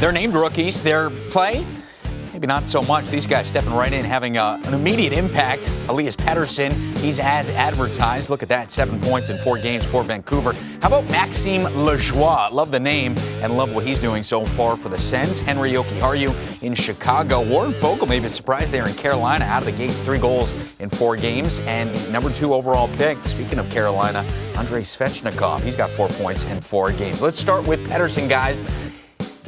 They're named rookies. Their play, maybe not so much. These guys stepping right in, having an immediate impact. Elias Pettersson, he's as advertised. Look at that, 7 points in 4 games for Vancouver. How about Maxime Lajoie? Love the name and love what he's doing so far for the Sens. Henry Jokiharju in Chicago. Warren Fogle maybe surprised there in Carolina. Out of the gates, 3 goals in 4 games. And the number 2 overall pick, speaking of Carolina, Andrei Svechnikov. He's got 4 points in 4 games. Let's start with Pettersson, guys.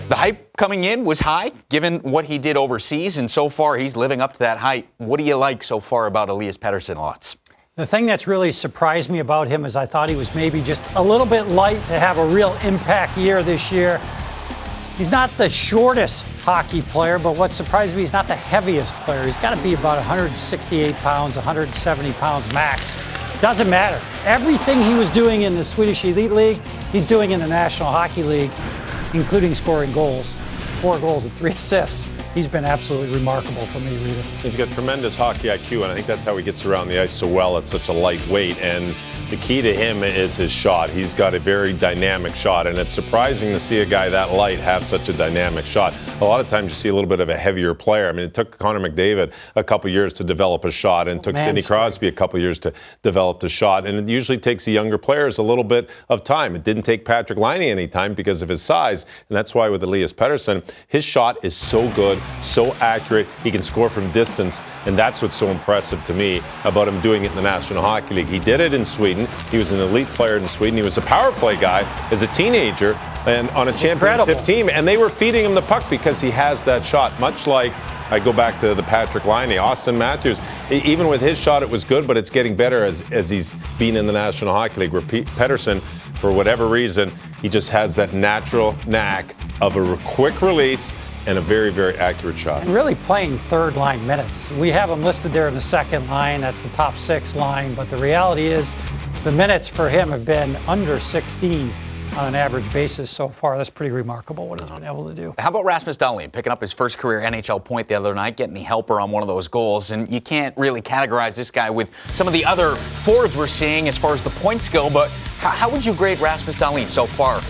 The hype coming in was high, given what he did overseas, and so far he's living up to that hype. What do you like so far about Elias Pettersson, Lots? The thing that's really surprised me about him is I thought he was maybe just a little bit light to have a real impact year this year. He's not the shortest hockey player, but what surprised me, he's not the heaviest player. He's got to be about 168 pounds, 170 pounds max. Doesn't matter. Everything he was doing in the Swedish Elite League, he's doing in the National Hockey League, including scoring goals. 4 goals and 3 assists. He's been absolutely remarkable for me, Rita. He's got tremendous hockey IQ, and I think that's how he gets around the ice so well at such a light weight. And the key to him is his shot. He's got a very dynamic shot, and it's surprising to see a guy that light have such a dynamic shot. A lot of times you see a little bit of a heavier player. I mean, it took Connor McDavid a couple years to develop a shot, and it took Sidney Crosby a couple years to develop a shot. And it usually takes the younger players a little bit of time. It didn't take Patrick Laine any time because of his size, and that's why with Elias Pettersson, his shot is so good, so accurate. He can score from distance, and that's what's so impressive to me about him doing it in the National Hockey League. He did it in Sweden. He was an elite player in Sweden. He was a power play guy as a teenager and on a championship team, and they were feeding him the puck because he has that shot. Much like, I go back to the Patrick Laine, Auston Matthews, even with his shot it was good, but it's getting better as he's been in the National Hockey League. Where Pettersson, for whatever reason, he just has that natural knack of a quick release and a very, very accurate shot. And really playing third-line minutes. We have him listed there in the second line. That's the top 6 line. But the reality is the minutes for him have been under 16 on an average basis so far. That's pretty remarkable what he's been able to do. How about Rasmus Dahlin picking up his first career NHL point the other night, getting the helper on one of those goals? And you can't really categorize this guy with some of the other forwards we're seeing as far as the points go, but how would you grade Rasmus Dahlin so far,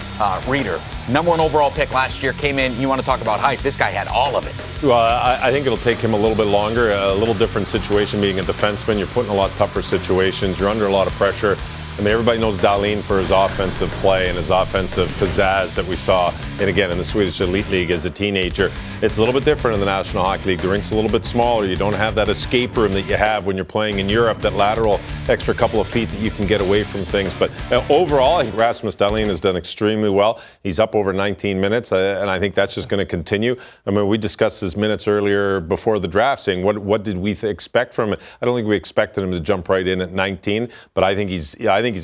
Reader? Number 1 overall pick last year, came in, you want to talk about hype, this guy had all of it. Well, I think it'll take him a little bit longer, a little different situation being a defenseman. You're put in a lot tougher situations, you're under a lot of pressure. I mean, everybody knows Dahlin for his offensive play and his offensive pizzazz that we saw, and again, in the Swedish Elite League as a teenager. It's a little bit different in the National Hockey League. The rink's a little bit smaller. You don't have that escape room that you have when you're playing in Europe, that lateral extra couple of feet that you can get away from things. But overall, I think Rasmus Dahlin has done extremely well. He's up over 19 minutes, and I think that's just going to continue. I mean, we discussed his minutes earlier before the draft, saying what did we expect from it? I don't think we expected him to jump right in at 19, but I think he's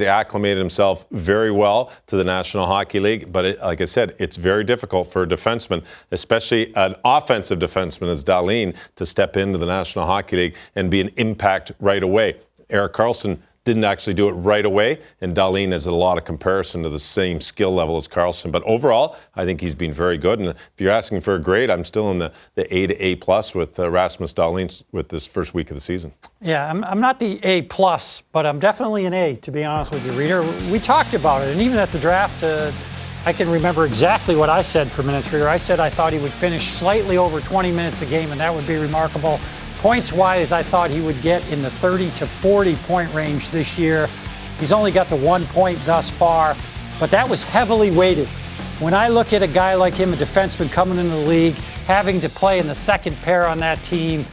acclimated himself very well to the National Hockey League. But like I said, it's very difficult for a defenseman, especially an offensive defenseman as Dahlin, to step into the National Hockey League and be an impact right away. Erik Karlsson didn't actually do it right away, and Dahlin has a lot of comparison to the same skill level as Karlsson. But overall, I think he's been very good. And if you're asking for a grade, I'm still in the A to A+ with Rasmus Dahlin with this first week of the season. Yeah, I'm not the A+, but I'm definitely an A, to be honest with you, Reader. We talked about it, and even at the draft, I can remember exactly what I said for minutes, Reader. I said I thought he would finish slightly over 20 minutes a game, and that would be remarkable. Points-wise, I thought he would get in the 30 to 40 point range this year. He's only got the 1 point thus far, but that was heavily weighted. When I look at a guy like him, a defenseman coming into the league, having to play in the second pair on that team,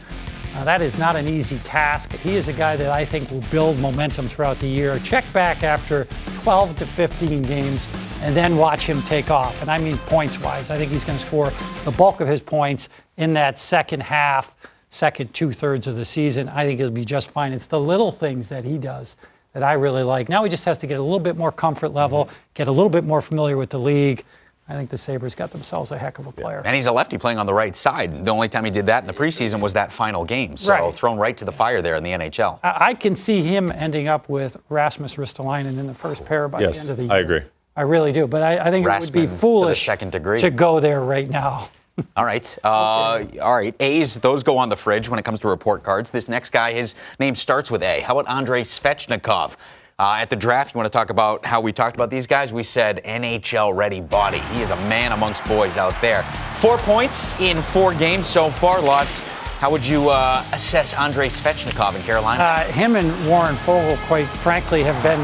that is not an easy task. He is a guy that I think will build momentum throughout the year. Check back after 12 to 15 games and then watch him take off. And I mean points-wise. I think he's going to score the bulk of his points in that second half, second 2/3 of the season. I think he'll be just fine. It's the little things that he does that I really like. Now he just has to get a little bit more comfort level, get a little bit more familiar with the league. I think the Sabres got themselves a heck of a player. And he's a lefty playing on the right side. The only time he did that in the preseason was that final game. So thrown right to the fire there in the NHL. I can see him ending up with Rasmus Ristolainen in the first pair by the end of the year. I agree. I really do. But I think it would be foolish to go there right now. All right. All right. A's, those go on the fridge when it comes to report cards. This next guy, his name starts with A. How about Andrei Svechnikov? At the draft, you want to talk about how we talked about these guys? We said NHL-ready body. He is a man amongst boys out there. 4 points in 4 games so far. Lots. How would you assess Andrei Svechnikov in Carolina? Him and Warren Foegele, quite frankly, have been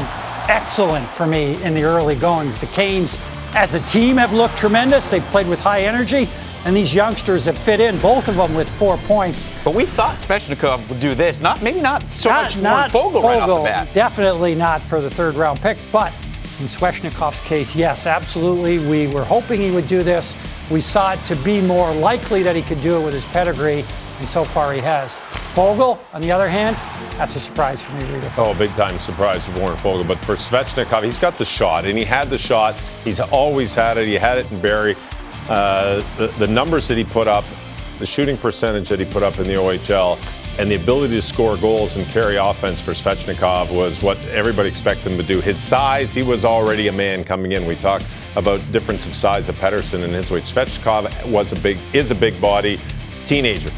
excellent for me in the early goings. The Canes, as a team, have looked tremendous. They've played with high energy. And these youngsters have fit in, both of them with 4 points. But we thought Svechnikov would do this. Maybe not so much Warren Foegele right off the bat. Definitely not for the 3rd round pick. But in Svechnikov's case, yes, absolutely. We were hoping he would do this. We saw it to be more likely that he could do it with his pedigree, and so far he has. Foegele, on the other hand, that's a surprise for me, Rita. Oh, big-time surprise for Warren Foegele. But for Svechnikov, he's got the shot, and he had the shot. He's always had it. He had it in Barrie. The numbers that he put up, the shooting percentage that he put up in the OHL, and the ability to score goals and carry offense for Svechnikov was what everybody expected him to do. His size, he was already a man coming in. We talked about difference of size of Pettersson and his weight. Svechnikov is a big body teenager.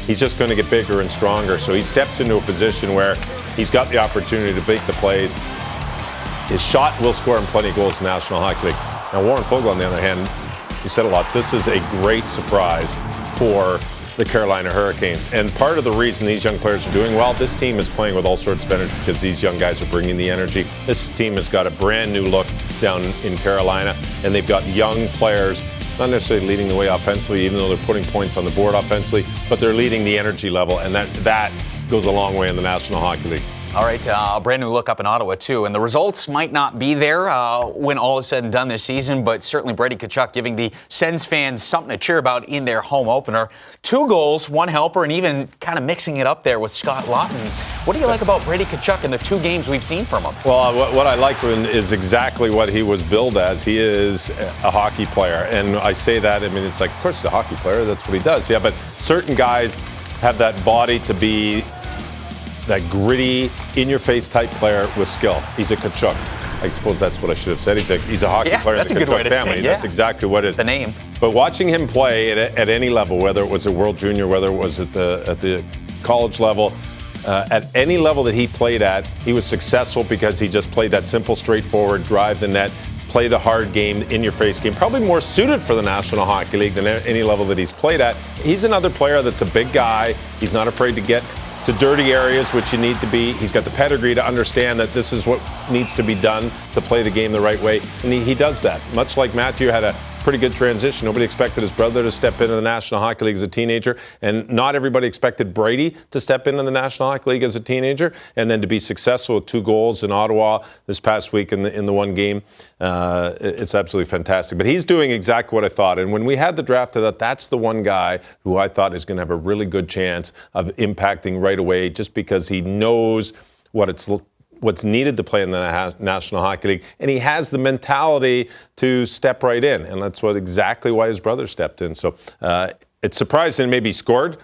He's just going to get bigger and stronger. So he steps into a position where he's got the opportunity to make the plays. His shot will score him plenty of goals in the National Hockey League. Now, Warren Foegele, on the other hand, he said a lot. This is a great surprise for the Carolina Hurricanes. And part of the reason these young players are doing well, this team is playing with all sorts of energy because these young guys are bringing the energy. This team has got a brand new look down in Carolina, and they've got young players, not necessarily leading the way offensively, even though they're putting points on the board offensively, but they're leading the energy level, and that goes a long way in the National Hockey League. All right, a brand new look up in Ottawa, too. And the results might not be there when all is said and done this season, but certainly Brady Tkachuk giving the Sens fans something to cheer about in their home opener. 2 goals, 1 helper, and even kind of mixing it up there with Scott Laughton. What do you like about Brady Tkachuk in the 2 games we've seen from him? Well, what I like is exactly what he was billed as. He is a hockey player. And I say that, I mean, it's like, of course, he's a hockey player. That's what he does. Yeah, but certain guys have that body to be that gritty, in-your-face type player with skill. He's a Tkachuk. I suppose that's what I should have said. He's a hockey player in the Tkachuk family. That's exactly what it is. The name. But watching him play at any level, whether it was a World Junior, whether it was at the college level, at any level that he played at, he was successful because he just played that simple, straightforward, drive the net, play the hard game, in-your-face game. Probably more suited for the National Hockey League than any level that he's played at. He's another player that's a big guy. He's not afraid to get to dirty areas, which you need to be. He's got the pedigree to understand that this is what needs to be done to play the game the right way, and he does that. Much like Matthew had a pretty good transition. Nobody expected his brother to step into the National Hockey League as a teenager, and not everybody expected Brady to step into the National Hockey League as a teenager, and then to be successful with 2 goals in Ottawa this past week in the 1 game. It's absolutely fantastic. But he's doing exactly what I thought. And when we had the draft, I thought that's the one guy who I thought is going to have a really good chance of impacting right away, just because he knows what's needed to play in the National Hockey League, and he has the mentality to step right in, and that's exactly why his brother stepped in. So it's surprising maybe he scored.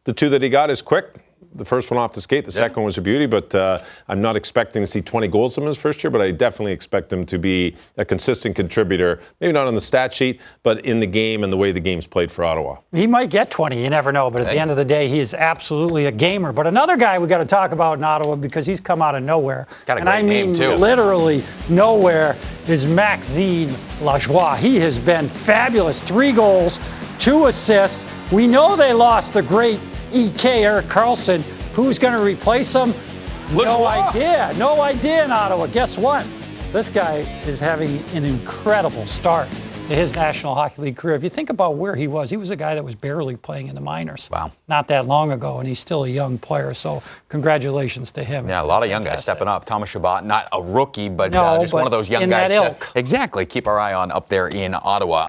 The 2 that he got is quick. The first one off the skate, the second one was a beauty, but I'm not expecting to see 20 goals in his first year, but I definitely expect him to be a consistent contributor, maybe not on the stat sheet, but in the game and the way the game's played for Ottawa. He might get 20, you never know, but at the end of the day, he is absolutely a gamer. But another guy we got to talk about in Ottawa because he's come out of nowhere. He's got a great name, too. Literally nowhere, is Maxime Lajoie. He has been fabulous. 3 goals, 2 assists. We know they lost the great EK, Erik Karlsson. Who's going to replace him? No idea in Ottawa. Guess what? This guy is having an incredible start to his National Hockey League career. If you think about where he was a guy that was barely playing in the minors. Wow. Not that long ago, and he's still a young player, so congratulations to him. Yeah, a lot of young guys stepping up. Thomas Chabot, not a rookie, but just one of those young guys to exactly keep our eye on up there in Ottawa.